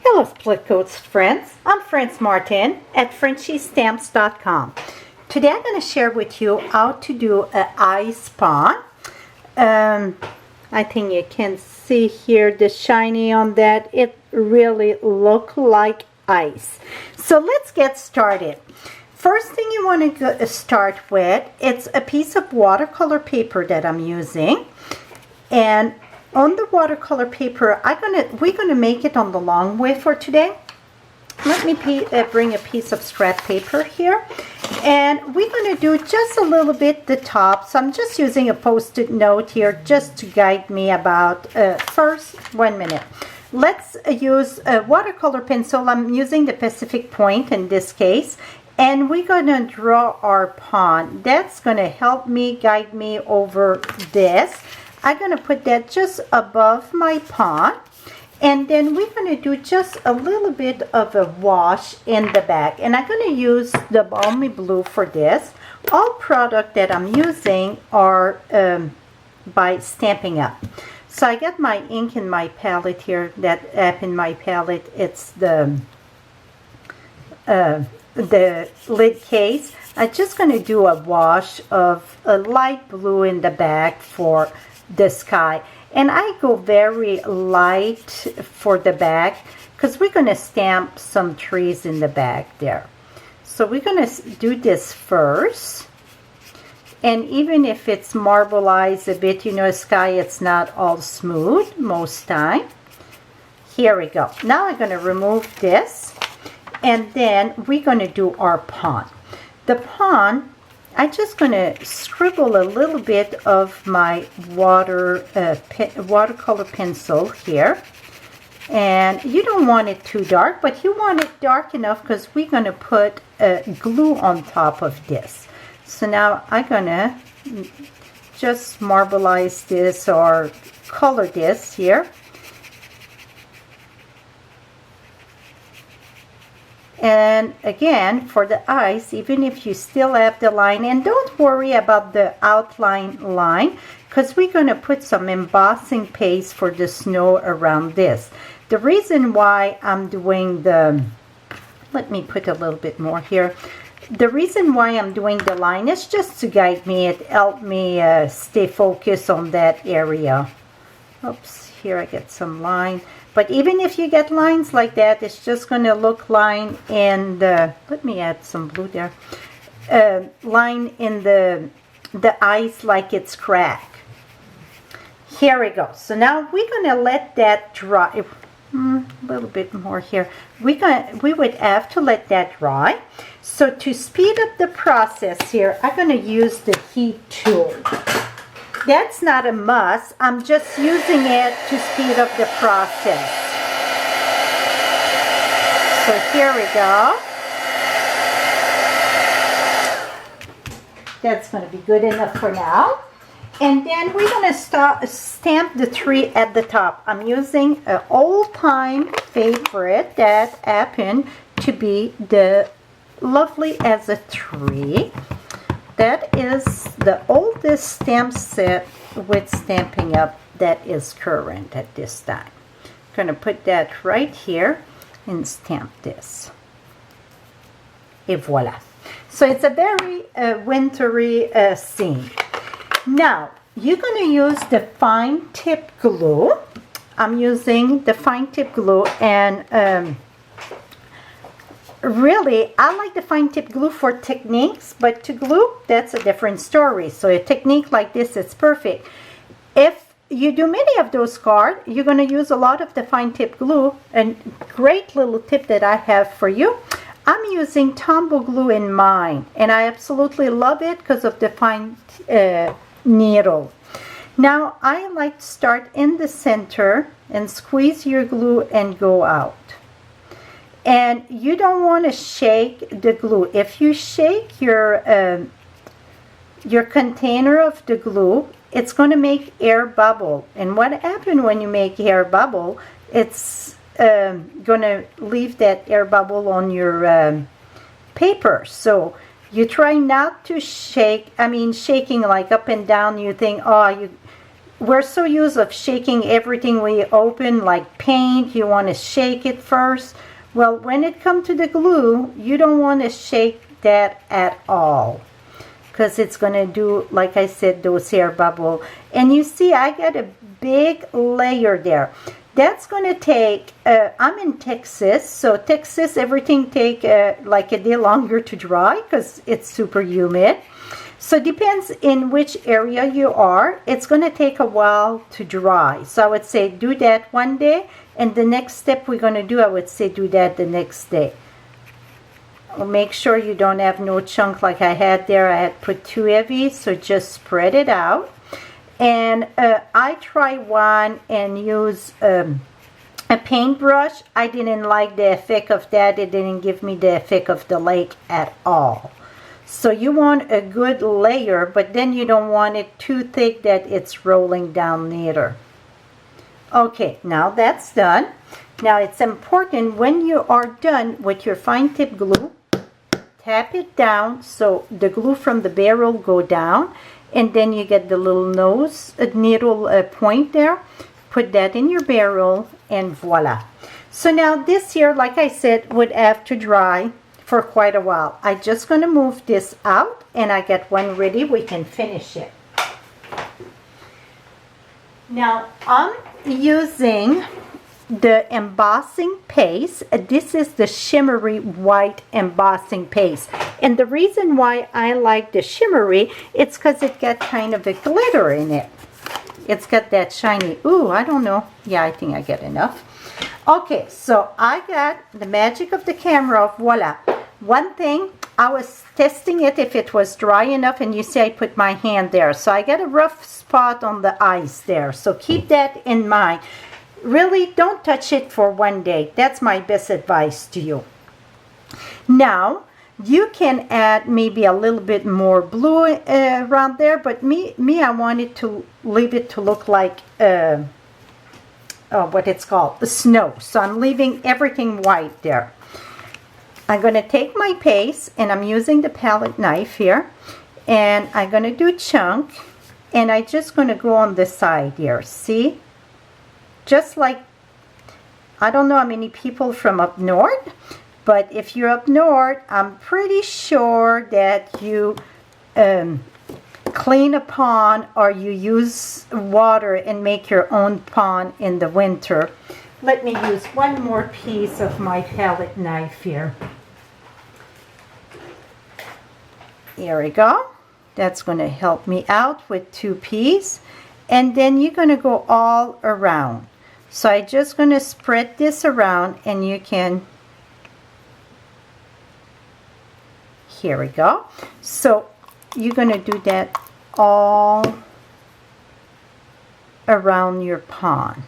Hello Splitcoast friends, I'm Franz Martin at FrenchieStamps.com. Today I'm going to share with you how to do an ice pond. I think you can see here the shiny on that. It really looks like ice. So let's get started. First thing you want to start with, it's a piece of watercolor paper that I'm using. And on the watercolor paper, we're gonna make it on the long way for today. Let me bring a piece of scrap paper here, and we're gonna do just a little bit the top. So I'm just using a post-it note here just to guide me about. First, 1 minute. Let's use a watercolor pencil. I'm using the Pacific Point in this case, and we're gonna draw our pond. That's gonna help me guide me over this. I'm going to put that just above my pond, and then we're going to do just a little bit of a wash in the back, and I'm going to use the Balmy Blue for this. All product that I'm using are by Stampin' Up. So I got my ink in my palette here, that app in my palette, it's the lid case. I'm just going to do a wash of a light blue in the back for the sky, and I go very light for the back because we're going to stamp some trees in the back there. So we're going to do this first, and even if it's marbleized a bit, you know, sky, it's not all smooth most time. Here we go. Now I'm going to remove this, and then we're going to do our pond. The pond, I'm just going to scribble a little bit of my watercolor pencil here. And you don't want it too dark, but you want it dark enough because we're going to put glue on top of this. So now I'm going to just marbleize this or color this here. And again, for the eyes, even if you still have the line, and don't worry about the outline line, because we're going to put some embossing paste for the snow around this. The reason why I'm doing let me put a little bit more here. The reason why I'm doing the line is just to guide me. It helped me stay focused on that area. Oops, here I get some line. But even if you get lines like that, it's just going to look line in the, let me add some blue there, line in the ice like it's cracked. Here we go. So now we're going to let that dry. A little bit more here. We would have to let that dry. So to speed up the process here, I'm going to use the heat tool. That's not a must. I'm just using it to speed up the process. So here we go. That's going to be good enough for now. And then we're going to stamp the tree at the top. I'm using an old-time favorite that happened to be the Lovely as a Tree. That is the oldest stamp set with Stampin' Up that is current at this time. I'm going to put that right here and stamp this. Et voila. So it's a very wintry scene. Now, you're going to use the fine tip glue. I'm using the fine tip glue, and really, I like the fine tip glue for techniques, but to glue, that's a different story. So a technique like this is perfect. If you do many of those cards, you're going to use a lot of the fine tip glue. And great little tip that I have for you, I'm using Tombow glue in mine, and I absolutely love it because of the fine needle. Now, I like to start in the center and squeeze your glue and go out. And you don't want to shake the glue. If you shake your container of the glue, it's going to make air bubble. And what happens when you make air bubble, it's going to leave that air bubble on your paper. So you try not to shake. I mean, shaking like up and down, you think, oh, we're so used of shaking everything we open, like paint, you want to shake it first. Well, when it comes to the glue, you don't want to shake that at all, because it's going to do, like I said, those air bubble. And you see, I got a big layer there. That's going to take, I'm in Texas, so Texas, everything take like a day longer to dry because it's super humid. So it depends in which area you are. It's going to take a while to dry. So I would say do that one day, and the next step we're going to do, I would say do that the next day. Make sure you don't have no chunk like I had there. I had put too heavy, so just spread it out. And I try one and use a paintbrush. I didn't like the effect of that. It didn't give me the effect of the lake at all. So you want a good layer, but then you don't want it too thick that it's rolling down neither. Okay, now that's done. Now it's important when you are done with your fine tip glue, tap it down so the glue from the barrel go down, and then you get the little nose needle point there. Put that in your barrel, and voila. So now this here, like I said, would have to dry for quite a while. I'm just going to move this out, and I get one ready. We can finish it. Now I'm using the embossing paste. This is the shimmery white embossing paste, and the reason why I like the shimmery, it's because it got kind of a glitter in it. It's got that shiny, ooh, I don't know, yeah, I think I get enough. Okay, so I got the magic of the camera, voila. One thing, I was testing it if it was dry enough, and you see I put my hand there, so I got a rough spot on the ice there, so keep that in mind. Really, don't touch it for one day. That's my best advice to you. Now, you can add maybe a little bit more blue around there, but me, I wanted to leave it to look like what it's called, the snow. So I'm leaving everything white there. I'm going to take my paste, and I'm using the palette knife here, and I'm going to do chunk, and I'm just going to go on the side here. See? Just like, I don't know how many people from up north, but if you're up north, I'm pretty sure that you clean a pond, or you use water and make your own pond in the winter. Let me use one more piece of my palette knife here. Here we go. That's going to help me out with 2 pieces. And then you're going to go all around. So I'm just going to spread this around, and you can, here we go. So you're going to do that all around your pond.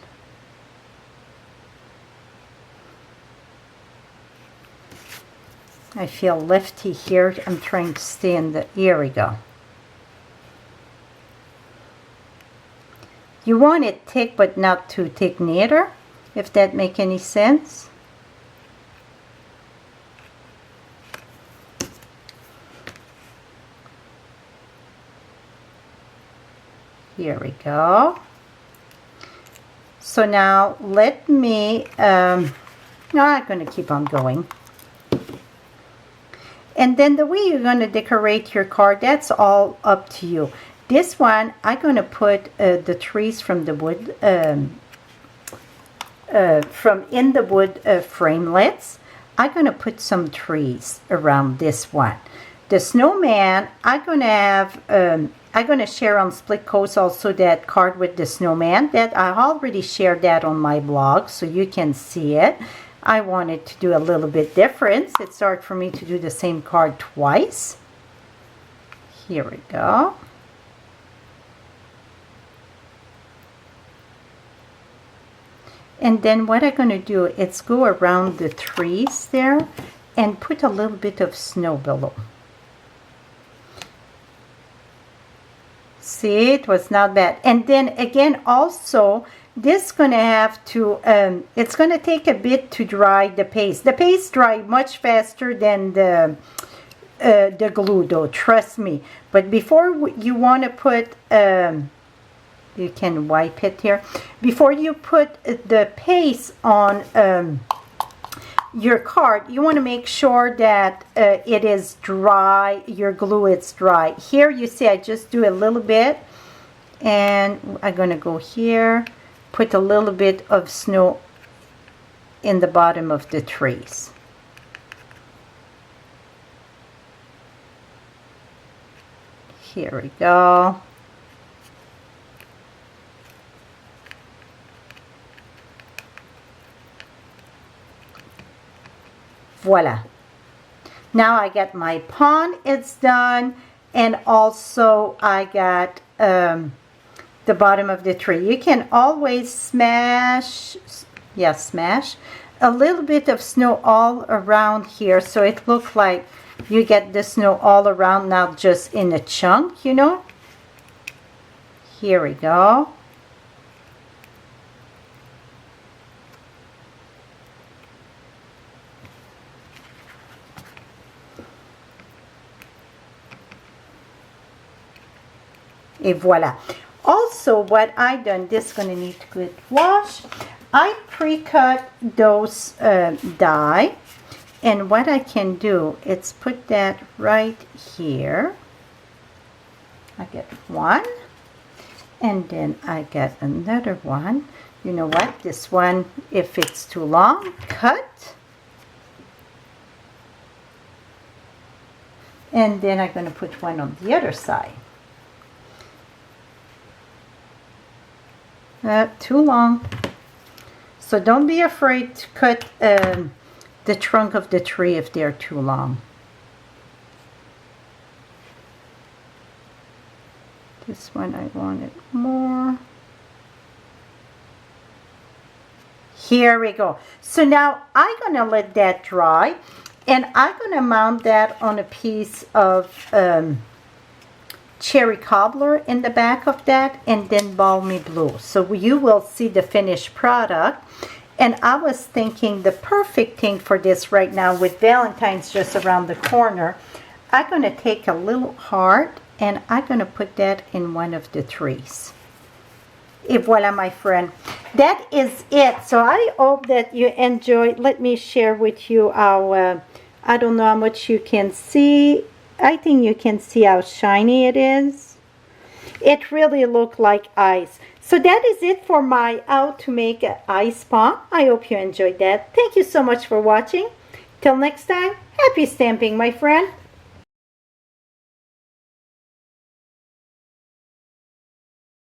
I feel lifty here. I'm trying to stay in the, here we go. You want it thick, but not too thick neither, if that make any sense. Here we go. So now let me, no, I'm going to keep on going. And then the way you're going to decorate your card, that's all up to you. This one, I'm going to put the trees from the wood, from in the wood framelets. I'm going to put some trees around this one. The snowman, I'm going to have, I'm going to share on Split Coast also that card with the snowman. That I already shared that on my blog, so you can see it. I wanted to do a little bit different. It's hard for me to do the same card twice. Here we go. And then what I'm going to do is go around the trees there and put a little bit of snow below. See, it was not bad. And then again, also, this going to have to, it's going to take a bit to dry the paste. The paste dry much faster than the glue though, trust me. But before you want to put you can wipe it here. Before you put the paste on your card, you want to make sure that it is dry, your glue is dry. Here you see I just do a little bit, and I'm going to go here, put a little bit of snow in the bottom of the trees. Here we go. Voila. Now I got my pond, it's done, and also I got the bottom of the tree. You can always smash a little bit of snow all around here so it looks like you get the snow all around, not just in a chunk, you know. Here we go. Et voila. Also, what I done, this is going to need to get washed. I pre-cut those die, and what I can do is put that right here. I get one, and then I get another one. You know what? This one, if it's too long, cut. And then I'm going to put one on the other side. Too long. So don't be afraid to cut the trunk of the tree if they're too long. This one I wanted more. Here we go. So now I'm going to let that dry, and I'm going to mount that on a piece of cherry cobbler in the back of that, and then balmy blue. So you will see the finished product. And I was thinking the perfect thing for this right now, with Valentine's just around the corner, I'm going to take a little heart and I'm going to put that in one of the trees. Et voila, my friend. That is it. So I hope that you enjoyed. Let me share with you our, I don't know how much you can see. I think you can see how shiny it is. It really looks like ice. So that is it for my how to make an ice pond. I hope you enjoyed that. Thank you so much for watching. Till next time, happy stamping, my friend.